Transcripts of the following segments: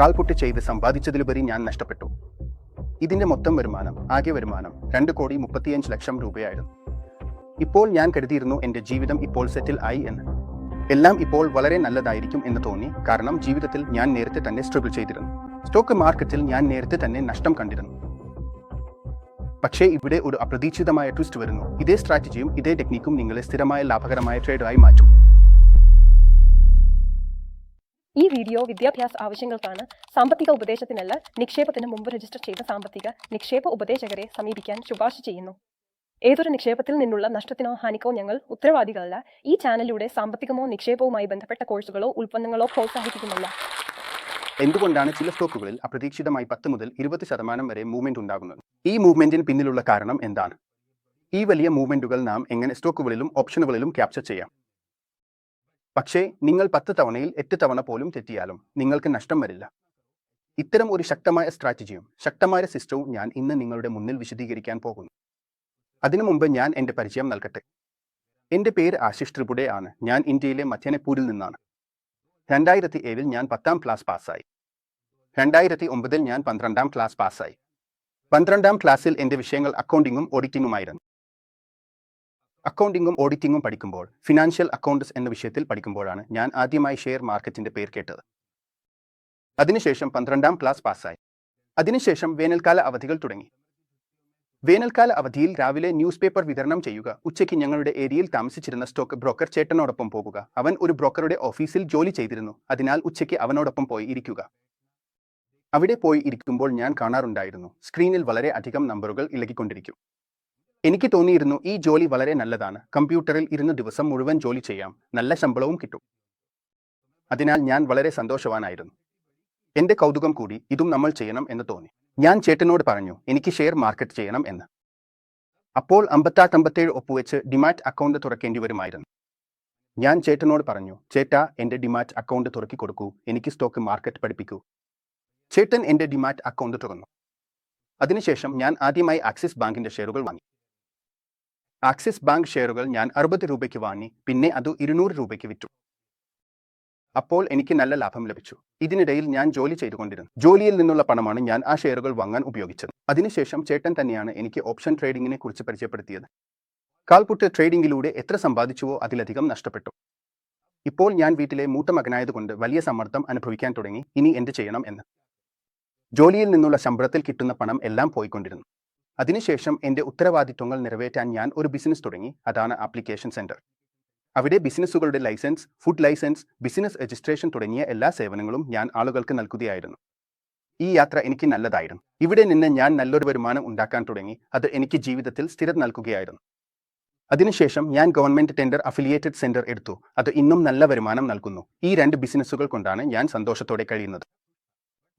കാൽപുട്ട് ചെയ്ത് സമ്പാദിച്ചതിലുപരി ഞാൻ നഷ്ടപ്പെട്ടു. ഇതിന്റെ മൊത്തം വരുമാനം, ആകെ വരുമാനം 2,35,00,000 രൂപയായിരുന്നു. ഇപ്പോൾ ഞാൻ കരുതിയിരുന്നു എന്റെ ജീവിതം ഇപ്പോൾ സെറ്റിൽ ആയി എന്ന്. എല്ലാം ഇപ്പോൾ വളരെ നല്ലതായിരിക്കും എന്ന് തോന്നി. കാരണം ജീവിതത്തിൽ ഞാൻ നേരത്തെ തന്നെ സ്ട്രഗിൾ ചെയ്തിരുന്നു. സ്റ്റോക്ക് മാർക്കറ്റിൽ ഞാൻ നേരത്തെ തന്നെ നഷ്ടം കണ്ടിരുന്നു. പക്ഷേ ഇവിടെ ഒരു അപ്രതീക്ഷിതമായ ട്വിസ്റ്റ് വരുന്നു. ഇതേ സ്ട്രാറ്റജിയും ഇതേ ടെക്നിക്കും നിങ്ങളെ സ്ഥിരമായ ലാഭകരമായ ട്രേഡറായി മാറ്റും. ഈ വീഡിയോ വിദ്യാഭ്യാസ ആവശ്യങ്ങൾക്കാണ്. സാമ്പത്തിക ഉപദേശത്തിനല്ല. നിക്ഷേപത്തിന് മുമ്പ് രജിസ്റ്റർ ചെയ്ത സാമ്പത്തിക നിക്ഷേപ ഉപദേശകരെ സമീപിക്കാൻ ശുപാർശ ചെയ്യുന്നു. ഏതൊരു നിക്ഷേപത്തിൽ നിന്നുള്ള നഷ്ടത്തിനോ ഹാനിക്കോ ഞങ്ങൾ ഉത്തരവാദികളല്ല. ഈ ചാനലിലൂടെ സാമ്പത്തികമോ നിക്ഷേപവുമായി ബന്ധപ്പെട്ട കോഴ്സുകളോ ഉൽപ്പന്നങ്ങളോ പ്രോത്സാഹിപ്പിക്കുന്നില്ല. എന്തുകൊണ്ടാണ് ചില സ്റ്റോക്കുകളിൽ അപ്രതീക്ഷിതമായി 10 മുതൽ 20% വരെ മൂവ്മെന്റ് ഉണ്ടാകുന്നത്? ഈ മൂവ്മെന്റിന് പിന്നിലുള്ള കാരണം എന്താണ്? ഈ വലിയ മൂവ്മെന്റുകൾ നാം എങ്ങനെ സ്റ്റോക്കുകളിലും ഓപ്ഷനുകളിലും ക്യാപ്ചർ ചെയ്യാം? പക്ഷേ നിങ്ങൾ 10 തവണയിൽ 8 തവണ പോലും തെറ്റിയാലും നിങ്ങൾക്ക് നഷ്ടം വരില്ല. ഇത്തരം ഒരു ശക്തമായ സ്ട്രാറ്റജിയും ശക്തമായ സിസ്റ്റവും ഞാൻ ഇന്ന് നിങ്ങളുടെ മുന്നിൽ വിശദീകരിക്കാൻ പോകുന്നു. അതിനു മുമ്പ് ഞാൻ എന്റെ പരിചയം നൽകട്ടെ. എന്റെ പേര് ആശിഷ് ത്രിപുടെ ആണ്. ഞാൻ ഇന്ത്യയിലെ മധ്യനപൂരിൽ നിന്നാണ്. 2007 ഞാൻ 10ാം ക്ലാസ് പാസ്സായി. 2009 ഞാൻ 12ാം ക്ലാസ് പാസ്സായി. 12ാം ക്ലാസ്സിൽ എന്റെ വിഷയങ്ങൾ അക്കൗണ്ടിങ്ങും ഓഡിറ്റിംഗുമായിരുന്നു. അക്കൗണ്ടിങ്ങും ഓഡിറ്റിംഗും പഠിക്കുമ്പോൾ ഫിനാൻഷ്യൽ അക്കൗണ്ട്സ് എന്ന വിഷയത്തിൽ പഠിക്കുമ്പോഴാണ് ഞാൻ ആദ്യമായി ഷെയർ മാർക്കറ്റിന്റെ പേര് കേട്ടത്. അതിനുശേഷം 12ാം ക്ലാസ് പാസ്സായി. അതിനുശേഷം വേനൽക്കാല അവധികൾ തുടങ്ങി. വേനൽക്കാല അവധിയിൽ രാവിലെ ന്യൂസ് പേപ്പർ വിതരണം ചെയ്യുക, ഉച്ചയ്ക്ക് ഞങ്ങളുടെ ഏരിയയിൽ താമസിച്ചിരുന്ന സ്റ്റോക്ക് ബ്രോക്കർ ചേട്ടനോടൊപ്പം പോകുക. അവൻ ഒരു ബ്രോക്കറുടെ ഓഫീസിൽ ജോലി ചെയ്തിരുന്നു. അതിനാൽ ഉച്ചയ്ക്ക് അവനോടൊപ്പം പോയി ഇരിക്കുക. അവിടെ പോയി ഇരിക്കുമ്പോൾ ഞാൻ കാണാറുണ്ടായിരുന്നു, സ്ക്രീനിൽ വളരെ അധികം നമ്പറുകൾ ഇളകിക്കൊണ്ടിരിക്കും. എനിക്ക് തോന്നിയിരുന്നു ഈ ജോലി വളരെ നല്ലതാണ്. കമ്പ്യൂട്ടറിൽ ഇരുന്ന് ദിവസം മുഴുവൻ ജോലി ചെയ്യാം, നല്ല ശമ്പളവും കിട്ടും. അതിനാൽ ഞാൻ വളരെ സന്തോഷവാനായിരുന്നു. എന്റെ കൗതുകം കൂടി ഇതും നമ്മൾ ചെയ്യണം എന്ന് തോന്നി. ഞാൻ ചേട്ടനോട് പറഞ്ഞു എനിക്ക് ഷെയർ മാർക്കറ്റ് ചെയ്യണം എന്ന്. അപ്പോൾ 58 ഒപ്പുവെച്ച് ഡിമാറ്റ് അക്കൗണ്ട് തുറക്കേണ്ടി വരുമായിരുന്നു. ഞാൻ ചേട്ടനോട് പറഞ്ഞു, ചേട്ടാ എന്റെ ഡിമാറ്റ് അക്കൗണ്ട് തുറക്കി കൊടുക്കൂ, എനിക്ക് സ്റ്റോക്ക് മാർക്കറ്റ് പഠിപ്പിക്കൂ. ചേട്ടൻ എന്റെ ഡിമാറ്റ് അക്കൗണ്ട് തുറന്നു. അതിനുശേഷം ഞാൻ ആദ്യമായി ആക്സിസ് ബാങ്കിന്റെ ഷെയറുകൾ വാങ്ങി. ആക്സിസ് ബാങ്ക് ഷെയറുകൾ ഞാൻ 60 രൂപയ്ക്ക് വാങ്ങി. പിന്നെ അത് 200 രൂപയ്ക്ക് വിറ്റു. അപ്പോൾ എനിക്ക് നല്ല ലാഭം ലഭിച്ചു. ഇതിനിടയിൽ ഞാൻ ജോലി ചെയ്തുകൊണ്ടിരുന്നു. ജോലിയിൽ നിന്നുള്ള പണമാണ് ഞാൻ ആ ഷെയറുകൾ വാങ്ങാൻ ഉപയോഗിച്ചത്. അതിനുശേഷം ചേട്ടൻ തന്നെയാണ് എനിക്ക് ഓപ്ഷൻ ട്രേഡിങ്ങിനെ കുറിച്ച് പരിചയപ്പെടുത്തിയത്. കാൽപുട്ട് ട്രേഡിംഗിലൂടെ എത്ര സമ്പാദിച്ചുവോ അതിലധികം നഷ്ടപ്പെട്ടു. ഇപ്പോൾ ഞാൻ വീട്ടിലെ മൂത്ത മകനായതുകൊണ്ട് വലിയ സമ്മർദ്ദം അനുഭവിക്കാൻ തുടങ്ങി, ഇനി എന്ത് ചെയ്യണം എന്ന്. ജോലിയിൽ നിന്നുള്ള ശമ്പളത്തിൽ കിട്ടുന്ന പണം എല്ലാം പോയിക്കൊണ്ടിരുന്നു. അതിനുശേഷം എന്റെ ഉത്തരവാദിത്വങ്ങൾ നിറവേറ്റാൻ ഞാൻ ഒരു ബിസിനസ് തുടങ്ങി. അതാണ് ആപ്ലിക്കേഷൻ സെന്റർ. അവിടെ ബിസിനസ്സുകളുടെ licence, food licence, business registration തുടങ്ങിയ എല്ലാ സേവനങ്ങളും ഞാൻ ആളുകൾക്ക് നൽകുകയായിരുന്നു. ഈ യാത്ര എനിക്ക് നല്ലതായിരുന്നു. ഇവിടെ നിന്ന് ഞാൻ നല്ലൊരു വരുമാനം ഉണ്ടാക്കാൻ തുടങ്ങി. അത് എനിക്ക് ജീവിതത്തിൽ സ്ഥിരത നൽകുകയായിരുന്നു. അതിനുശേഷം ഞാൻ ഗവൺമെന്റ് ടെൻഡർ അഫിലിയേറ്റഡ് സെന്റർ എടുത്തു. അത് ഇന്നും നല്ല വരുമാനം നൽകുന്നു. ഈ 2 ബിസിനസ്സുകൾ കൊണ്ടാണ് ഞാൻ സന്തോഷത്തോടെ കഴിയുന്നത്.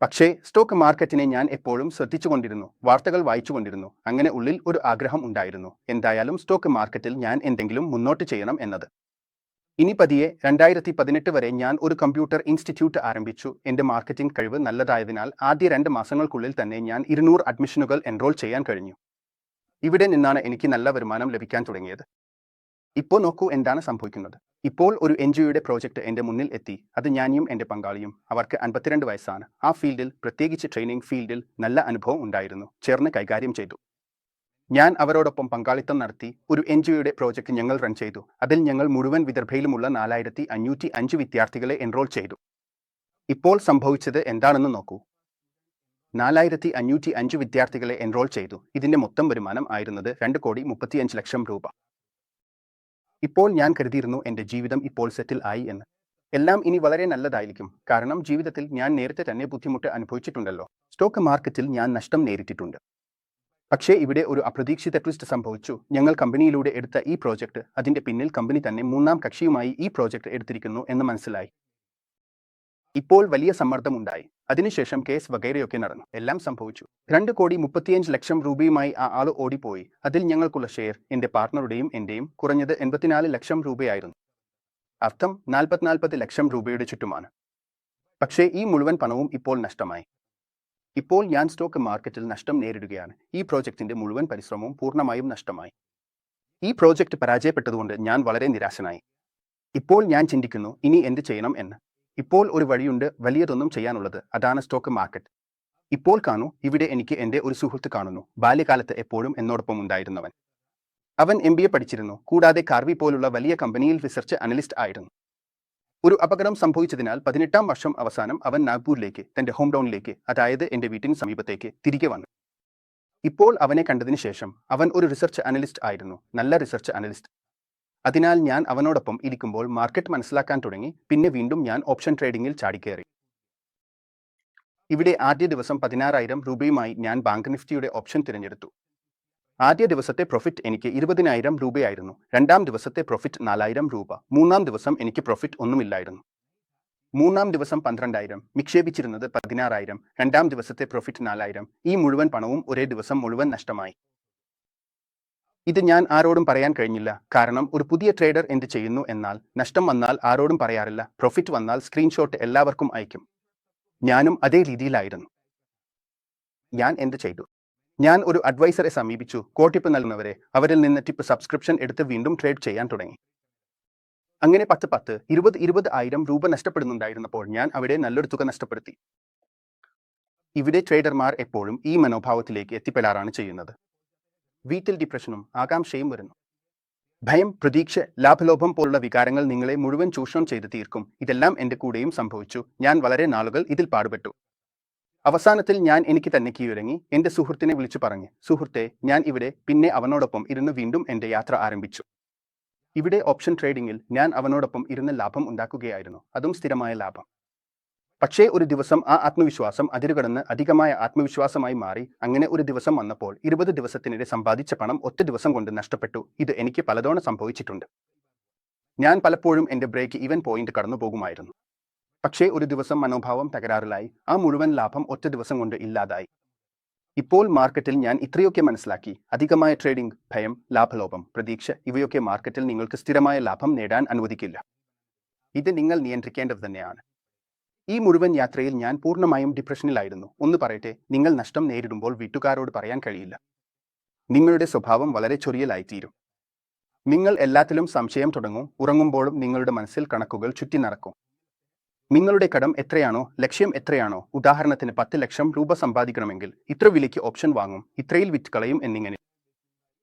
പക്ഷേ സ്റ്റോക്ക് മാർക്കറ്റിനെ ഞാൻ എപ്പോഴും ശ്രദ്ധിച്ചുകൊണ്ടിരുന്നു, വാർത്തകൾ വായിച്ചുകൊണ്ടിരുന്നു. അങ്ങനെ ഉള്ളിൽ ഒരു ആഗ്രഹം ഉണ്ടായിരുന്നു, എന്തായാലും സ്റ്റോക്ക് മാർക്കറ്റിൽ ഞാൻ എന്തെങ്കിലും മുന്നോട്ട് ചെയ്യണം എന്നത്. ഇനി പതിയെ 2018 വരെ ഞാൻ ഒരു കമ്പ്യൂട്ടർ ഇൻസ്റ്റിറ്റ്യൂട്ട് ആരംഭിച്ചു. എന്റെ മാർക്കറ്റിംഗ് കഴിവ് നല്ലതായതിനാൽ ആദ്യ 2 മാസങ്ങൾക്കുള്ളിൽ തന്നെ ഞാൻ 200 അഡ്മിഷനുകൾ എൻറോൾ ചെയ്യാൻ കഴിഞ്ഞു. ഇവിടെ നിന്നാണ് എനിക്ക് നല്ല വരുമാനം ലഭിക്കാൻ തുടങ്ങിയത്. ഇപ്പോൾ നോക്കൂ എന്താണ് സംഭവിക്കുന്നത്. ഇപ്പോൾ ഒരു എൻജിഒയുടെ പ്രോജക്റ്റ് എന്റെ മുന്നിൽ എത്തി. അത് ഞാനും എന്റെ പങ്കാളിയും. അവർക്ക് 52 വയസ്സാണ്. ആ ഫീൽഡിൽ, പ്രത്യേകിച്ച് ട്രെയിനിങ് ഫീൽഡിൽ നല്ല അനുഭവം ഉണ്ടായിരുന്നു. ചേർന്ന് കൈകാര്യം ചെയ്തു. ഞാൻ അവരോടൊപ്പം പങ്കാളിത്തം നടത്തി. ഒരു എൻജിഒയുടെ പ്രോജക്റ്റ് ഞങ്ങൾ റൺ ചെയ്തു. അതിൽ ഞങ്ങൾ മുഴുവൻ വിദർഭയിലുമുള്ള 4505 വിദ്യാർത്ഥികളെ എൻറോൾ ചെയ്തു. ഇപ്പോൾ സംഭവിച്ചത് എന്താണെന്ന് നോക്കൂ. 4505 വിദ്യാർത്ഥികളെ എൻറോൾ ചെയ്തു. ഇതിന്റെ മൊത്തം വരുമാനം ആയിരുന്നത് 2,35,00,000 രൂപ. ഇപ്പോൾ ഞാൻ കരുതിയിരുന്നു എന്റെ ജീവിതം ഇപ്പോൾ സെറ്റിൽ ആയി എന്ന്. എല്ലാം ഇനി വളരെ നല്ലതായിരിക്കും. കാരണം ജീവിതത്തിൽ ഞാൻ നേരത്തെ തന്നെ ബുദ്ധിമുട്ട് അനുഭവിച്ചിട്ടുണ്ടല്ലോ. സ്റ്റോക്ക് മാർക്കറ്റിൽ ഞാൻ നഷ്ടം നേരിട്ടിട്ടുണ്ട്. പക്ഷേ ഇവിടെ ഒരു അപ്രതീക്ഷിത ട്വിസ്റ്റ് സംഭവിച്ചു. ഞങ്ങൾ കമ്പനിയിലൂടെ എടുത്ത ഈ പ്രോജക്റ്റ്, അതിന്റെ പിന്നിൽ കമ്പനി തന്നെ 3ാം കക്ഷിയുമായി ഈ പ്രോജക്റ്റ് എടുത്തിരിക്കുന്നു എന്ന് മനസ്സിലായി. ഇപ്പോൾ വലിയ സമ്മർദ്ദമുണ്ടായി. അതിനുശേഷം കേസ് വഗൈറയൊക്കെ നടന്നു. എല്ലാം സംഭവിച്ചു. 2,35,00,000 രൂപയുമായി ആ ആള് ഓടിപ്പോയി. അതിൽ ഞങ്ങൾക്കുള്ള ഷെയർ എന്റെ പാർട്ണറുടെയും എന്റെയും കുറഞ്ഞത് 84 ലക്ഷം രൂപയായിരുന്നു. അർത്ഥം 40 ലക്ഷം രൂപയുടെ ചുറ്റുമാണ്. പക്ഷേ ഈ മുഴുവൻ പണവും ഇപ്പോൾ നഷ്ടമായി. ഇപ്പോൾ ഞാൻ സ്റ്റോക്ക് മാർക്കറ്റിൽ നഷ്ടം നേരിടുകയാണ്. ഈ പ്രോജക്റ്റിന്റെ മുഴുവൻ പരിശ്രമവും പൂർണ്ണമായും നഷ്ടമായി. ഈ പ്രോജക്റ്റ് പരാജയപ്പെട്ടതുകൊണ്ട് ഞാൻ വളരെ നിരാശനായി. ഇപ്പോൾ ഞാൻ ചിന്തിക്കുന്നു ഇനി എന്ത് ചെയ്യണം എന്ന്. ഇപ്പോൾ ഒരു വഴിയുണ്ട് വലിയതൊന്നും ചെയ്യാനുള്ളത്, അതാണ് സ്റ്റോക്ക് മാർക്കറ്റ്. ഇപ്പോൾ കാണൂ, ഇവിടെ എനിക്ക് എൻ്റെ ഒരു സുഹൃത്ത് കാണുന്നു, ബാല്യകാലത്ത് എപ്പോഴും എന്നോടൊപ്പം ഉണ്ടായിരുന്നവൻ. അവൻ MBA പഠിച്ചിരുന്നു, കൂടാതെ കാർവി പോലുള്ള വലിയ കമ്പനിയിൽ റിസർച്ച് അനലിസ്റ്റ് ആയിരുന്നു. ഒരു അപകടം സംഭവിച്ചതിനാൽ 18ാം വർഷം അവസാനം അവൻ നാഗ്പൂരിലേക്ക്, തന്റെ ഹോം ടൗണിലേക്ക്, അതായത് എൻ്റെ വീട്ടിന് സമീപത്തേക്ക് തിരികെ വന്നു. ഇപ്പോൾ അവനെ കണ്ടതിന് ശേഷം അവൻ ഒരു റിസർച്ച് അനലിസ്റ്റ് ആയിരുന്നു, നല്ല റിസർച്ച് അനലിസ്റ്റ്. അതിനാൽ ഞാൻ അവനോടൊപ്പം ഇരിക്കുമ്പോൾ മാർക്കറ്റ് മനസ്സിലാക്കാൻ തുടങ്ങി. പിന്നെ വീണ്ടും ഞാൻ ഓപ്ഷൻ ട്രേഡിംഗിൽ ചാടിക്കയറി. ഇവിടെ ആദ്യ ദിവസം 16,000 രൂപയുമായി ഞാൻ ബാങ്ക് നിഫ്റ്റിയുടെ ഓപ്ഷൻ തിരഞ്ഞെടുത്തു. ആദ്യ ദിവസത്തെ പ്രോഫിറ്റ് എനിക്ക് 20,000 രൂപയായിരുന്നു. രണ്ടാം ദിവസത്തെ പ്രോഫിറ്റ് 4,000 രൂപ. മൂന്നാം ദിവസം എനിക്ക് പ്രോഫിറ്റ് ഒന്നുമില്ലായിരുന്നു. മൂന്നാം ദിവസം 12,000, നിക്ഷേപിച്ചിരുന്നത് 16,000. രണ്ടാം ദിവസത്തെ പ്രോഫിറ്റ് 4,000. ഈ മുഴുവൻ പണവും ഒരേ ദിവസം മുഴുവൻ നഷ്ടമായി. ഇത് ഞാൻ ആരോടും പറയാൻ കഴിഞ്ഞില്ല, കാരണം ഒരു പുതിയ ട്രേഡർ എന്ത് ചെയ്യുന്നു എന്നാൽ നഷ്ടം വന്നാൽ ആരോടും പറയാറില്ല, പ്രോഫിറ്റ് വന്നാൽ സ്ക്രീൻഷോട്ട് എല്ലാവർക്കും അയക്കും. ഞാനും അതേ രീതിയിലായിരുന്നു. ഞാൻ എന്ത് ചെയ്തു? ഞാൻ ഒരു അഡ്വൈസറെ സമീപിച്ചു, കോട്ടിപ്പ് നൽകുന്നവരെ. അവരിൽ നിന്ന് ടിപ്പ് സബ്സ്ക്രിപ്ഷൻ എടുത്ത് വീണ്ടും ട്രേഡ് ചെയ്യാൻ തുടങ്ങി. അങ്ങനെ 10, 20,000 രൂപ നഷ്ടപ്പെടുന്നുണ്ടായിരുന്നപ്പോൾ ഞാൻ അവിടെ നല്ലൊരു തുക നഷ്ടപ്പെടുത്തി. ഇവിടെ ട്രേഡർമാർ എപ്പോഴും ഈ മനോഭാവത്തിലേക്ക് എത്തിപ്പെടാറാണ് ചെയ്യുന്നത്. വീട്ടിൽ ഡിപ്രഷനും ആകാംക്ഷയും വരുന്നു. ഭയം, പ്രതീക്ഷ, ലാഭലോഭം പോലുള്ള വികാരങ്ങൾ നിങ്ങളെ മുഴുവൻ ചൂഷണം ചെയ്ത് തീർക്കും. ഇതെല്ലാം എൻ്റെ കൂടെയും സംഭവിച്ചു. ഞാൻ വളരെ നാളുകൾ ഇതിൽ പാടുപെട്ടു. അവസാനത്തിൽ ഞാൻ എനിക്ക് തന്നെ കീഴടങ്ങി. എൻ്റെ സുഹൃത്തിനെ വിളിച്ചു പറഞ്ഞു, സുഹൃത്തെ, ഞാൻ ഇവിടെ. പിന്നെ അവനോടൊപ്പം ഇരുന്ന് വീണ്ടും എൻ്റെ യാത്ര ആരംഭിച്ചു. ഇവിടെ ഓപ്ഷൻ ട്രേഡിംഗിൽ ഞാൻ അവനോടൊപ്പം ഇരുന്ന് ലാഭം ഉണ്ടാക്കുകയായിരുന്നു, അതും സ്ഥിരമായ ലാഭം. പക്ഷേ ഒരു ദിവസം ആ ആത്മവിശ്വാസം അതിരുകടന്ന് അധികമായ ആത്മവിശ്വാസമായി മാറി. അങ്ങനെ ഒരു ദിവസം വന്നപ്പോൾ 20 ദിവസത്തിനിടെ സമ്പാദിച്ച പണം ഒറ്റ ദിവസം കൊണ്ട് നഷ്ടപ്പെട്ടു. ഇത് എനിക്ക് പലതവണ സംഭവിച്ചിട്ടുണ്ട്. ഞാൻ പലപ്പോഴും എൻ്റെ ബ്രേക്ക് ഈവൻ പോയിന്റ് കടന്നു പോകുമായിരുന്നു. പക്ഷേ ഒരു ദിവസം മനോഭാവം തകരാറിലായി. ആ മുഴുവൻ ലാഭം ഒറ്റ ദിവസം കൊണ്ട് ഇല്ലാതായി. ഇപ്പോൾ മാർക്കറ്റിൽ ഞാൻ ഇത്രയൊക്കെ മനസ്സിലാക്കി. അധികമായ ട്രേഡിംഗ്, ഭയം, ലാഭലോഭം, പ്രതീക്ഷ ഇവയൊക്കെ മാർക്കറ്റിൽ നിങ്ങൾക്ക് സ്ഥിരമായ ലാഭം നേടാൻ അനുവദിക്കില്ല. ഇത് നിങ്ങൾ നിയന്ത്രിക്കേണ്ടത് തന്നെയാണ്. ഈ മുഴുവൻ യാത്രയിൽ ഞാൻ പൂർണ്ണമായും ഡിപ്രഷനിലായിരുന്നു. ഒന്ന് പറയട്ടെ, നിങ്ങൾ നഷ്ടം നേരിടുമ്പോൾ വീട്ടുകാരോട് പറയാൻ കഴിയില്ല. നിങ്ങളുടെ സ്വഭാവം വളരെ ചൊറിയലായിത്തീരും. നിങ്ങൾ എല്ലാത്തിലും സംശയം തുടങ്ങും. ഉറങ്ങുമ്പോഴും നിങ്ങളുടെ മനസ്സിൽ കണക്കുകൾ ചുറ്റി നടക്കും. നിങ്ങളുടെ കടം എത്രയാണോ, ലക്ഷ്യം എത്രയാണോ, ഉദാഹരണത്തിന് 10 ലക്ഷം രൂപ സമ്പാദിക്കണമെങ്കിൽ ഇത്ര വിലയ്ക്ക് ഓപ്ഷൻ വാങ്ങും, ഇത്രയിൽ വിറ്റ് കളയും എന്നിങ്ങനെ.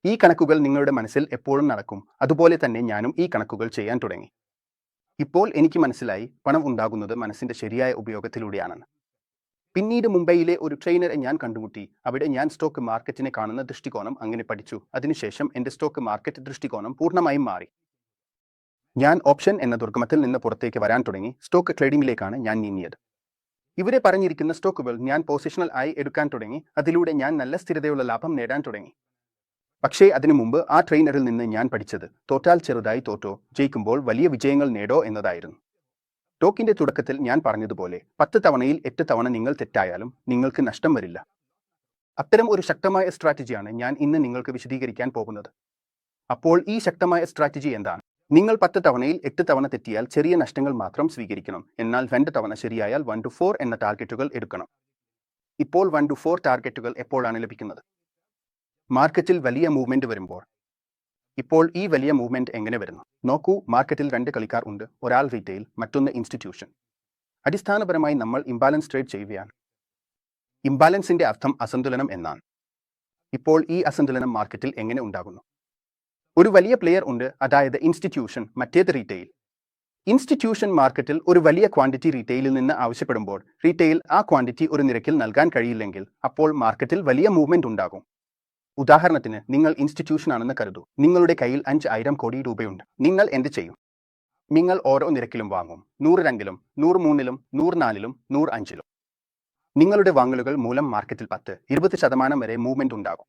ഈ കണക്കുകൾ നിങ്ങളുടെ മനസ്സിൽ എപ്പോഴും നടക്കും. അതുപോലെ തന്നെ ഞാനും ഈ കണക്കുകൾ ചെയ്യാൻ തുടങ്ങി. ഇപ്പോൾ എനിക്ക് മനസ്സിലായി, പണം ഉണ്ടാകുന്നത് മനസ്സിന്റെ ശരിയായ ഉപയോഗത്തിലൂടെയാണെന്ന്. പിന്നീട് മുംബൈയിലെ ഒരു ട്രെയിനറെ ഞാൻ കണ്ടുമുട്ടി. അവിടെ ഞാൻ സ്റ്റോക്ക് മാർക്കറ്റിനെ കാണുന്ന ദൃഷ്ടികോണം അങ്ങനെ പഠിച്ചു. അതിനുശേഷം എൻ്റെ സ്റ്റോക്ക് മാർക്കറ്റ് ദൃഷ്ടികോണം പൂർണ്ണമായും മാറി. ഞാൻ ഓപ്ഷൻ എന്ന ദുർഗമത്തിൽ നിന്ന് പുറത്തേക്ക് വരാൻ തുടങ്ങി. സ്റ്റോക്ക് ട്രേഡിംഗിലേക്കാണ് ഞാൻ നീങ്ങിയത്. ഇവിടെ പറഞ്ഞിരിക്കുന്ന സ്റ്റോക്കുകൾ ഞാൻ പൊസിഷണൽ ആയി എടുക്കാൻ തുടങ്ങി. അതിലൂടെ ഞാൻ നല്ല സ്ഥിരതയുള്ള ലാഭം നേടാൻ തുടങ്ങി. പക്ഷേ അതിനു മുമ്പ് ആ ട്രെയിനറിൽ നിന്ന് ഞാൻ പഠിച്ചത്, തോറ്റാൽ ചെറുതായി തോറ്റോ, ജയിക്കുമ്പോൾ വലിയ വിജയങ്ങൾ നേടോ എന്നതായിരുന്നു. സ്റ്റോക്കിന്റെ തുടക്കത്തിൽ ഞാൻ പറഞ്ഞതുപോലെ 10 തവണയിൽ 8 തവണ നിങ്ങൾ തെറ്റായാലും നിങ്ങൾക്ക് നഷ്ടം വരില്ല. അത്തരം ഒരു ശക്തമായ സ്ട്രാറ്റജിയാണ് ഞാൻ ഇന്ന് നിങ്ങൾക്ക് വിശദീകരിക്കാൻ പോകുന്നത്. അപ്പോൾ ഈ ശക്തമായ സ്ട്രാറ്റജി എന്താണ്? നിങ്ങൾ 10 തവണയിൽ 8 തവണ തെറ്റിയാൽ ചെറിയ നഷ്ടങ്ങൾ മാത്രം സ്വീകരിക്കണം. എന്നാൽ 2 തവണ ശരിയായാൽ 1 to 4 എന്ന ടാർഗറ്റുകൾ എടുക്കണം. ഇപ്പോൾ 1 to 4 ടാർഗറ്റുകൾ എപ്പോഴാണ് ലഭിക്കുന്നത്? മാർക്കറ്റിൽ വലിയ മൂവ്മെന്റ് വരുമ്പോൾ. ഇപ്പോൾ ഈ വലിയ മൂവ്മെന്റ് എങ്ങനെ വരുന്നു? നോക്കൂ, മാർക്കറ്റിൽ 2 കളിക്കാർ ഉണ്ട്. ഒരാൾ റീറ്റെയിൽ, മറ്റൊന്ന് ഇൻസ്റ്റിറ്റ്യൂഷൻ. അടിസ്ഥാനപരമായി നമ്മൾ ഇംബാലൻസ് ട്രേഡ് ചെയ്യുകയാണ്. ഇംബാലൻസിന്റെ അർത്ഥം അസന്തുലനം എന്നാണ്. ഇപ്പോൾ ഈ അസന്തുലനം മാർക്കറ്റിൽ എങ്ങനെ ഉണ്ടാകുന്നു? ഒരു വലിയ പ്ലെയർ ഉണ്ട്, അതായത് ഇൻസ്റ്റിറ്റ്യൂഷൻ, മറ്റേത് റീറ്റെയിൽ. ഇൻസ്റ്റിറ്റ്യൂഷൻ മാർക്കറ്റിൽ ഒരു വലിയ ക്വാണ്ടിറ്റി റീറ്റെയിലിൽ നിന്ന് ആവശ്യപ്പെടുമ്പോൾ റീറ്റെയിൽ ആ ക്വാണ്ടിറ്റി ഒരു നിരക്കിൽ നൽകാൻ കഴിയില്ലെങ്കിൽ അപ്പോൾ മാർക്കറ്റിൽ വലിയ മൂവ്മെന്റ് ഉണ്ടാകും. ഉദാഹരണത്തിന്, നിങ്ങൾ ഇൻസ്റ്റിറ്റ്യൂഷൻ ആണെന്ന് കരുതൂ. നിങ്ങളുടെ കയ്യിൽ 5,000 കോടി രൂപയുണ്ട്. നിങ്ങൾ എന്ത് ചെയ്യും? നിങ്ങൾ ഓരോ നിരക്കിലും വാങ്ങും. 100 103 104 105. നിങ്ങളുടെ വാങ്ങലുകൾ മൂലം മാർക്കറ്റിൽ 10-20% വരെ മൂവ്മെന്റ് ഉണ്ടാകും.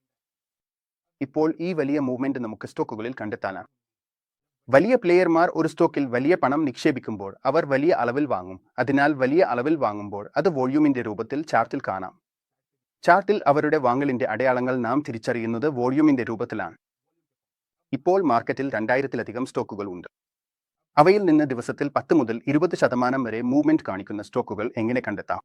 ഇപ്പോൾ ഈ വലിയ മൂവ്മെന്റ് നമുക്ക് സ്റ്റോക്കുകളിൽ കണ്ടെത്താനാണ്. വലിയ പ്ലെയർമാർ ഒരു സ്റ്റോക്കിൽ വലിയ പണം നിക്ഷേപിക്കുമ്പോൾ അവർ വലിയ അളവിൽ വാങ്ങും. അതിനാൽ വലിയ അളവിൽ വാങ്ങുമ്പോൾ അത് വോള്യൂമിന്റെ രൂപത്തിൽ ചാർട്ടിൽ കാണാം. ചാർട്ടിൽ അവരുടെ വാങ്ങലിന്റെ അടയാളങ്ങൾ നാം തിരിച്ചറിയുന്നത് വോള്യൂമിന്റെ രൂപത്തിലാണ്. ഇപ്പോൾ മാർക്കറ്റിൽ 2000-ലധികം സ്റ്റോക്കുകൾ ഉണ്ട്. അവയിൽ നിന്ന് ദിവസത്തിൽ 10 മുതൽ 20% വരെ മൂവ്മെന്റ് കാണിക്കുന്ന സ്റ്റോക്കുകൾ എങ്ങനെ കണ്ടെത്താം?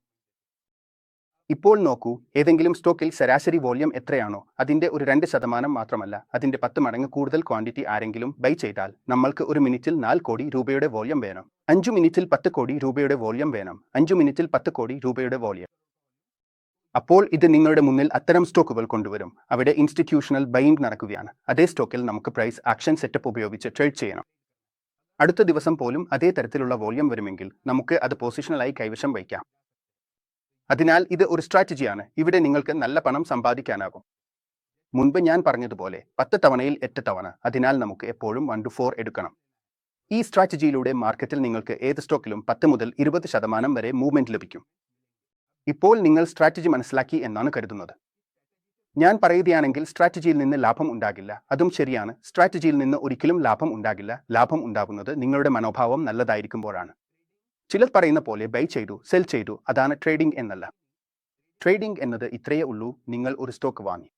ഇപ്പോൾ നോക്കൂ, ഏതെങ്കിലും സ്റ്റോക്കിൽ ശരാശരി വോള്യം എത്രയാണോ അതിന്റെ ഒരു 2% മാത്രമല്ല, അതിന്റെ 10 മടങ്ങ് കൂടുതൽ ക്വാണ്ടിറ്റി ആരെങ്കിലും ബൈ ചെയ്താൽ നമ്മൾക്ക് ഒരു മിനിറ്റിൽ 4 കോടി രൂപയുടെ വോള്യം വേണം. 5 മിനിറ്റിൽ 10 കോടി രൂപയുടെ വോളിയം വേണം. 5 മിനിറ്റിൽ 10 കോടി രൂപയുടെ വോളിയം. അപ്പോൾ ഇത് നിങ്ങളുടെ മുന്നിൽ അത്തരം സ്റ്റോക്കുകൾ കൊണ്ടുവരും. അവിടെ ഇൻസ്റ്റിറ്റ്യൂഷണൽ ബൈയിങ് നടക്കുകയാണ്. അതേ സ്റ്റോക്കിൽ നമുക്ക് പ്രൈസ് ആക്ഷൻ സെറ്റപ്പ് ഉപയോഗിച്ച് ട്രേഡ് ചെയ്യണം. അടുത്ത ദിവസം പോലും അതേ തരത്തിലുള്ള വോളിയം വരുമെങ്കിൽ നമുക്ക് അത് പൊസിഷണലായി കൈവശം വയ്ക്കാം. അതിനാൽ ഇത് ഒരു സ്ട്രാറ്റജിയാണ്. ഇവിടെ നിങ്ങൾക്ക് നല്ല പണം സമ്പാദിക്കാനാകും. മുൻപ് ഞാൻ പറഞ്ഞതുപോലെ 10 തവണയിൽ 8 തവണ. അതിനാൽ നമുക്ക് എപ്പോഴും 1-4 എടുക്കണം. ഈ സ്ട്രാറ്റജിയിലൂടെ മാർക്കറ്റിൽ നിങ്ങൾക്ക് ഏത് സ്റ്റോക്കിലും 10 മുതൽ 20% വരെ മൂവ്മെന്റ് ലഭിക്കും. ഇപ്പോൾ നിങ്ങൾ സ്ട്രാറ്റജി മനസ്സിലാക്കി എന്നാണ് കരുതുന്നത്. ഞാൻ പറയുകയാണെങ്കിൽ സ്ട്രാറ്റജിയിൽ നിന്ന് ലാഭം ഉണ്ടാകില്ല. അതും ശരിയാണ്. സ്ട്രാറ്റജിയിൽ നിന്ന് ഒരിക്കലും ലാഭം ഉണ്ടാകില്ല. ലാഭം ഉണ്ടാകുന്നത് നിങ്ങളുടെ മനോഭാവം നല്ലതായിരിക്കുമ്പോഴാണ്. ചിലർ പറയുന്ന പോലെ ബൈ ചെയ്തു, സെൽ ചെയ്തു, അതാണ് ട്രേഡിംഗ് എന്നല്ല. ട്രേഡിംഗ് എന്നത് ഇത്രയേ ഉള്ളൂ. നിങ്ങൾ ഒരു സ്റ്റോക്ക് വാങ്ങി.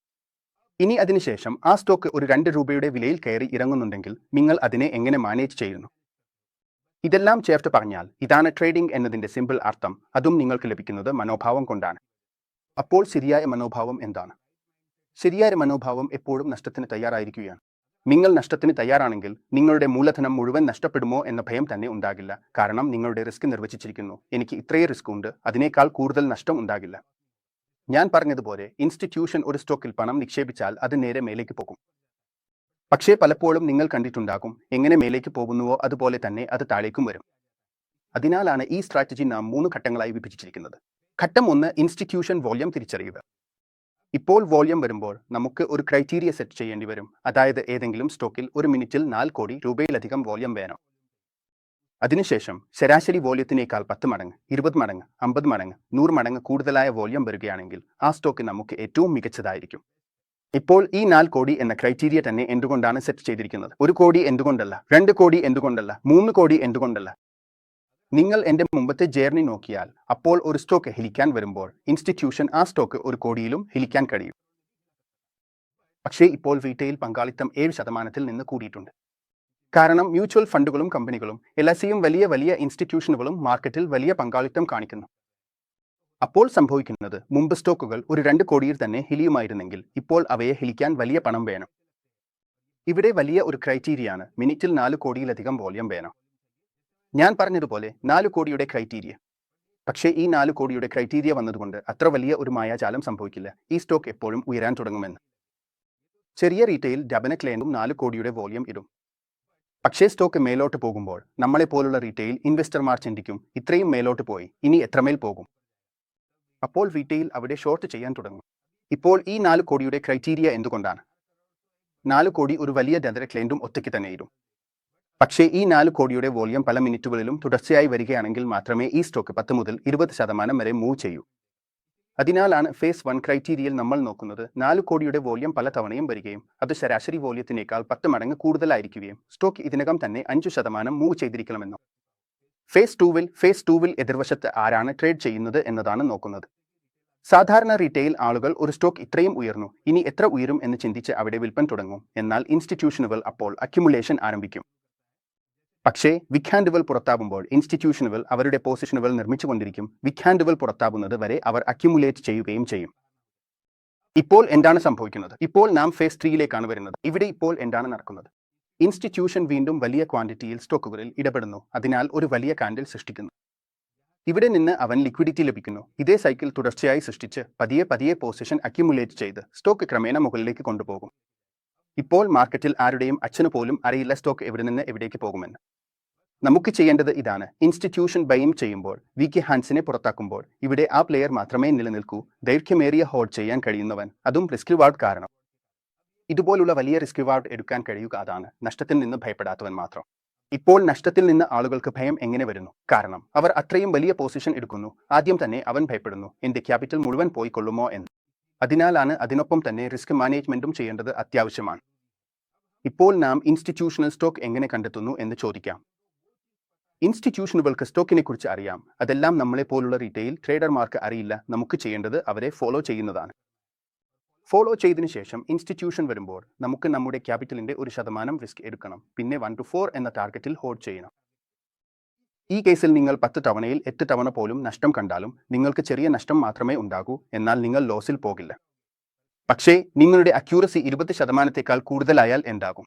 ഇനി അതിനുശേഷം ആ സ്റ്റോക്ക് ഒരു 2 രൂപയുടെ വിലയിൽ കയറി ഇറങ്ങുന്നുണ്ടെങ്കിൽ നിങ്ങൾ അതിനെ എങ്ങനെ മാനേജ് ചെയ്യുന്നു? ഇതെല്ലാം ചേർത്ത് പറഞ്ഞാൽ ഇതാണ് ട്രേഡിംഗ് എന്നതിന്റെ സിമ്പിൾ അർത്ഥം. അതും നിങ്ങൾക്ക് ലഭിക്കുന്നത് മനോഭാവം കൊണ്ടാണ്. അപ്പോൾ ശരിയായ മനോഭാവം എന്താണ്? ശരിയായ മനോഭാവം എപ്പോഴും നഷ്ടത്തിന് തയ്യാറായിരിക്കുകയാണ്. നിങ്ങൾ നഷ്ടത്തിന് തയ്യാറാണെങ്കിൽ നിങ്ങളുടെ മൂലധനം മുഴുവൻ നഷ്ടപ്പെടുമോ എന്ന ഭയം തന്നെ ഉണ്ടാകില്ല. കാരണം നിങ്ങളുടെ റിസ്ക് നിർവചിച്ചിരിക്കുന്നു. എനിക്ക് ഇത്രയേ റിസ്ക് ഉണ്ട്, അതിനേക്കാൾ കൂടുതൽ നഷ്ടം ഉണ്ടാകില്ല. ഞാൻ പറഞ്ഞതുപോലെ ഇൻസ്റ്റിറ്റ്യൂഷൻ ഒരു സ്റ്റോക്കിൽ പണം നിക്ഷേപിച്ചാൽ അത് നേരെ മേലേക്ക് പോകും. പക്ഷേ പലപ്പോഴും നിങ്ങൾ കണ്ടിട്ടുണ്ടാകും, എങ്ങനെ മേലേക്ക് പോകുന്നുവോ അതുപോലെ തന്നെ അത് താഴേക്കും വരും. അതിനാലാണ് ഈ സ്ട്രാറ്റജി നാം 3 ഘട്ടങ്ങളായി വിഭജിച്ചിരിക്കുന്നത്. ഘട്ടം 1 ഇൻസ്റ്റിറ്റ്യൂഷൻ വോളിയം തിരിച്ചറിയുക. ഇപ്പോൾ വോളിയം വരുമ്പോൾ നമുക്ക് ഒരു ക്രൈറ്റീരിയ സെറ്റ് ചെയ്യേണ്ടി വരും. അതായത് ഏതെങ്കിലും സ്റ്റോക്കിൽ ഒരു മിനിറ്റിൽ 4 കോടി രൂപയിലധികം വോളിയം വേണം. അതിനുശേഷം ശരാശരി വോള്യത്തിനേക്കാൾ 10 മടങ്ങ്, 20 മടങ്ങ്, 50 മടങ്ങ്, 100 മടങ്ങ് കൂടുതലായ വോളിയം വരികയാണെങ്കിൽ ആ സ്റ്റോക്ക് നമുക്ക് ഏറ്റവും മികച്ചതായിരിക്കും. ഇപ്പോൾ ഈ 4 കോടി എന്ന ക്രൈറ്റീരിയ തന്നെ എന്തുകൊണ്ടാണ് സെറ്റ് ചെയ്തിരിക്കുന്നത്? 1 കോടി എന്തുകൊണ്ടല്ല? 2 കോടി എന്തുകൊണ്ടല്ല? 3 കോടി എന്തുകൊണ്ടല്ല? നിങ്ങൾ എൻ്റെ മുമ്പത്തെ ജേർണി നോക്കിയാൽ അപ്പോൾ ഒരു സ്റ്റോക്ക് ഹിലിക്കാൻ വരുമ്പോൾ ഇൻസ്റ്റിറ്റ്യൂഷൻ ആ സ്റ്റോക്ക് 1 കോടിയിലും ഹിലിക്കാൻ കഴിയും. പക്ഷേ ഇപ്പോൾ റീറ്റെയിൽ പങ്കാളിത്തം 7% നിന്ന് കൂടിയിട്ടുണ്ട്. കാരണം മ്യൂച്വൽ ഫണ്ടുകളും കമ്പനികളും LICയും വലിയ ഇൻസ്റ്റിറ്റ്യൂഷനുകളും മാർക്കറ്റിൽ വലിയ പങ്കാളിത്തം കാണിക്കുന്നു. അപ്പോൾ സംഭവിക്കുന്നത്, മുമ്പ് സ്റ്റോക്കുകൾ ഒരു 2 കോടിയിൽ തന്നെ ഹിലിയുമായിരുന്നെങ്കിൽ ഇപ്പോൾ അവയെ ഹിലിക്കാൻ വലിയ പണം വേണം. ഇവിടെ വലിയ ഒരു ക്രൈറ്റീരിയയാണ് മിനിറ്റിൽ 4 കോടിയിലധികം വോളിയം വേണം. ഞാൻ പറഞ്ഞതുപോലെ 4 കോടിയുടെ ക്രൈറ്റീരിയ. പക്ഷേ ഈ 4 കോടിയുടെ ക്രൈറ്റീരിയ വന്നതുകൊണ്ട് അത്ര വലിയ ഒരു മായാജാലം സംഭവിക്കില്ല. ഈ സ്റ്റോക്ക് എപ്പോഴും ഉയരാൻ തുടങ്ങുമെന്ന്. ചെറിയ റീറ്റെയിൽ ഡബനക്ലേൻഡും 4 കോടിയുടെ വോളിയം ഇടും. പക്ഷേ സ്റ്റോക്ക് മേലോട്ട് പോകുമ്പോൾ നമ്മളെപ്പോലുള്ള റീറ്റെയിൽ ഇൻവെസ്റ്റർമാർ ചിന്തിക്കും, ഇത്രയും മേലോട്ട് പോയി, ഇനി എത്രമേൽ പോകും? അപ്പോൾ റീറ്റെയിൽ അവിടെ ഷോർട്ട് ചെയ്യാൻ തുടങ്ങും. ഇപ്പോൾ ഈ 4 കോടിയുടെ ക്രൈറ്റീരിയ എന്തുകൊണ്ടാണ്? 4 കോടി ഒരു വലിയ ഡബനക്ലേൻഡും ഒറ്റയ്ക്ക് തന്നെ ഇടും. പക്ഷേ ഈ 4 കോടിയുടെ വോളിയം പല മിനിറ്റുകളിലും തുടർച്ചയായി വരികയാണെങ്കിൽ മാത്രമേ ഈ സ്റ്റോക്ക് 10 മുതൽ 20% വരെ മൂവ് ചെയ്യൂ. അതിനാലാണ് ഫേസ് 1 ക്രൈറ്റീരിയയിൽ നമ്മൾ നോക്കുന്നത് 4 കോടിയുടെ വോളിയം പല തവണയും വരികയും അത് ശരാശരി വോള്യത്തിനേക്കാൾ 10 മടങ്ങ് കൂടുതലായിരിക്കുകയും സ്റ്റോക്ക് ഇതിനകം തന്നെ 5% മൂവ് ചെയ്തിരിക്കണമെന്നോ. ഫേസ് 2-വിൽ എതിർവശത്ത് ആരാണ് ട്രേഡ് ചെയ്യുന്നത് എന്നതാണ് നോക്കുന്നത്. സാധാരണ റീറ്റെയിൽ ആളുകൾ ഒരു സ്റ്റോക്ക് ഇത്രയും ഉയർന്നു, ഇനി എത്ര ഉയരും എന്ന് ചിന്തിച്ച് അവിടെ വിൽപ്പൻ തുടങ്ങും. എന്നാൽ ഇൻസ്റ്റിറ്റ്യൂഷനുകൾ അപ്പോൾ അക്യുമുലേഷൻ ആരംഭിക്കും. പക്ഷേ വിക്ക് ഹാൻഡുകൾ പുറത്താകുമ്പോൾ ഇൻസ്റ്റിറ്റ്യൂഷനുകൾ അവരുടെ പൊസിഷനുകൾ നിർമ്മിച്ചുകൊണ്ടിരിക്കും. വിക്ക് ഹാൻഡുകൾ പുറത്താകുന്നത് വരെ അവർ അക്യുമുലേറ്റ് ചെയ്യുകയും ചെയ്യും. ഇപ്പോൾ എന്താണ് സംഭവിക്കുന്നത്? ഇപ്പോൾ നാം ഫേസ് 3യിലേക്കാണ് വരുന്നത്. ഇവിടെ ഇപ്പോൾ എന്താണ് നടക്കുന്നത്? ഇൻസ്റ്റിറ്റ്യൂഷൻ വീണ്ടും വലിയ ക്വാണ്ടിറ്റിയിൽ സ്റ്റോക്കുകളിൽ ഇടപെടുന്നു. അതിനാൽ ഒരു വലിയ കാൻഡിൽ സൃഷ്ടിക്കുന്നു. ഇവിടെ നിന്ന് അവൻ ലിക്വിഡിറ്റി ലഭിക്കുന്നു. ഇതേ സൈക്കിൾ തുടർച്ചയായി സൃഷ്ടിച്ച് പതിയെ പൊസിഷൻ അക്യുമുലേറ്റ് ചെയ്ത് സ്റ്റോക്ക് ക്രമേണ മുകളിലേക്ക് കൊണ്ടുപോകും. ഇപ്പോൾ മാർക്കറ്റിൽ ആരുടെയും അച്ഛന് പോലും അറിയില്ല സ്റ്റോക്ക് എവിടെ നിന്ന് എവിടേക്ക് പോകുമെന്ന്. നമുക്ക് ചെയ്യേണ്ടത് ഇതാണ്. ഇൻസ്റ്റിറ്റ്യൂഷൻ ബൈയിങ് ചെയ്യുമ്പോൾ, വീക്ക് ഹാൻഡ്സിനെ പുറത്താക്കുമ്പോൾ ഇവിടെ ആ പ്ലെയർ മാത്രമേ നിലനിൽക്കൂ. ദൈർഘ്യമേറിയ ഹോൾഡ് ചെയ്യാൻ കഴിയുന്നവൻ, അതും റിസ്ക് റിവാർഡ് കാരണം. ഇതുപോലുള്ള വലിയ റിസ്ക് റിവാർഡ് എടുക്കാൻ കഴിയുക, അതാണ് നഷ്ടത്തിൽ നിന്ന് ഭയപ്പെടാത്തവൻ മാത്രം. ഇപ്പോൾ നഷ്ടത്തിൽ നിന്ന് ആളുകൾക്ക് ഭയം എങ്ങനെ വരുന്നു? കാരണം അവർ അത്രയും വലിയ പൊസിഷൻ എടുക്കുന്നു. ആദ്യം തന്നെ അവൻ ഭയപ്പെടുന്നു, എന്റെ ക്യാപിറ്റൽ മുഴുവൻ പോയിക്കൊള്ളുമോ എന്ന്. അതിനാലാണ് അതിനൊപ്പം തന്നെ റിസ്ക് മാനേജ്മെന്റും ചെയ്യേണ്ടത് അത്യാവശ്യമാണ്. ഇപ്പോൾ നാം ഇൻസ്റ്റിറ്റ്യൂഷണൽ സ്റ്റോക്ക് എങ്ങനെ കണ്ടെത്തുന്നു എന്ന് ചോദിക്കാം. ഇൻസ്റ്റിറ്റ്യൂഷനുകൾക്ക് സ്റ്റോക്കിനെ കുറിച്ച് അറിയാം. അതെല്ലാം നമ്മളെ പോലുള്ള റീറ്റെയിൽ ട്രേഡർമാർക്ക് അറിയില്ല. നമുക്ക് ചെയ്യേണ്ടത് അവരെ ഫോളോ ചെയ്യുന്നതാണ്. ഫോളോ ചെയ്തതിനു ശേഷം ഇൻസ്റ്റിറ്റ്യൂഷൻ വരുമ്പോൾ നമുക്ക് നമ്മുടെ ക്യാപിറ്റലിന്റെ 1% റിസ്ക് എടുക്കണം. പിന്നെ 1-4 എന്ന ടാർഗറ്റിൽ ഹോൾഡ് ചെയ്യണം. ഈ കേസിൽ നിങ്ങൾ 10 തവണയിൽ 8 തവണ പോലും നഷ്ടം കണ്ടാലും നിങ്ങൾക്ക് ചെറിയ നഷ്ടം മാത്രമേ ഉണ്ടാകൂ. എന്നാൽ നിങ്ങൾ ലോസിൽ പോകില്ല. പക്ഷേ നിങ്ങളുടെ അക്യൂറസി 20%-ത്തേക്കാൾ കൂടുതലായാൽ എന്താകും?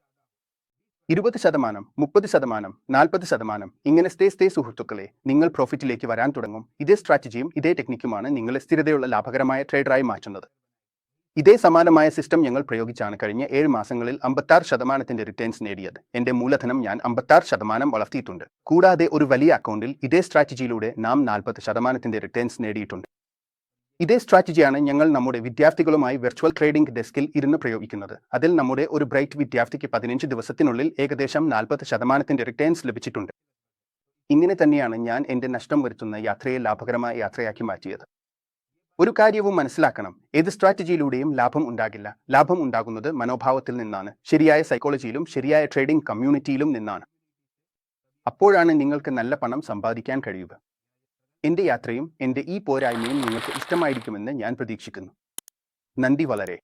20%, 30%, 40%, ഇങ്ങനെ സ്റ്റേ സുഹൃത്തുക്കളെ, നിങ്ങൾ പ്രോഫിറ്റിലേക്ക് വരാൻ തുടങ്ങും. ഇതേ സ്ട്രാറ്റജിയും ഇതേ ടെക്നിക്കുമാണ് നിങ്ങളെ സ്ഥിരതയുള്ള ലാഭകരമായ ട്രേഡറായി മാറ്റുന്നത്. ഇതേ സമാനമായ സിസ്റ്റം ഞങ്ങൾ പ്രയോഗിച്ചാണ് കഴിഞ്ഞ 7 മാസങ്ങളിൽ 56% റിട്ടേൺസ് നേടിയത്. എന്റെ മൂലധനം ഞാൻ 56% വളർത്തിയിട്ടുണ്ട്. കൂടാതെ ഒരു വലിയ അക്കൗണ്ടിൽ ഇതേ സ്ട്രാറ്റജിയിലൂടെ നാം 40% റിട്ടേൺസ് നേടിയിട്ടുണ്ട്. ഇതേ സ്ട്രാറ്റജിയാണ് ഞങ്ങൾ നമ്മുടെ വിദ്യാർത്ഥികളുമായി വെർച്വൽ ട്രേഡിംഗ് ഡെസ്കിൽ ഇരുന്ന് പ്രയോഗിക്കുന്നത്. അതിൽ നമ്മുടെ ഒരു ബ്രൈറ്റ് വിദ്യാർത്ഥിക്ക് 15 ദിവസത്തിനുള്ളിൽ ഏകദേശം 40% റിട്ടേൺസ് ലഭിച്ചിട്ടുണ്ട്. ഇങ്ങനെ തന്നെയാണ് ഞാൻ എന്റെ നഷ്ടം വരുത്തുന്ന യാത്രയെ ലാഭകരമായ യാത്രയാക്കി മാറ്റിയത്. ഒരു കാര്യവും മനസ്സിലാക്കണം, ഏത് സ്ട്രാറ്റജിയിലൂടെയും ലാഭം ഉണ്ടാകില്ല. ലാഭം ഉണ്ടാകുന്നത് മനോഭാവത്തിൽ നിന്നാണ്, ശരിയായ സൈക്കോളജിയിലും ശരിയായ ട്രേഡിംഗ് കമ്മ്യൂണിറ്റിയിലും നിന്നാണ്. അപ്പോഴാണ് നിങ്ങൾക്ക് നല്ല പണം സമ്പാദിക്കാൻ കഴിയുക. എന്റെ യാത്രയും എന്റെ ഈ പോരായ്മയും നിങ്ങൾക്ക് ഇഷ്ടമായിരിക്കുമെന്ന് ഞാൻ പ്രതീക്ഷിക്കുന്നു. നന്ദി വളരെ.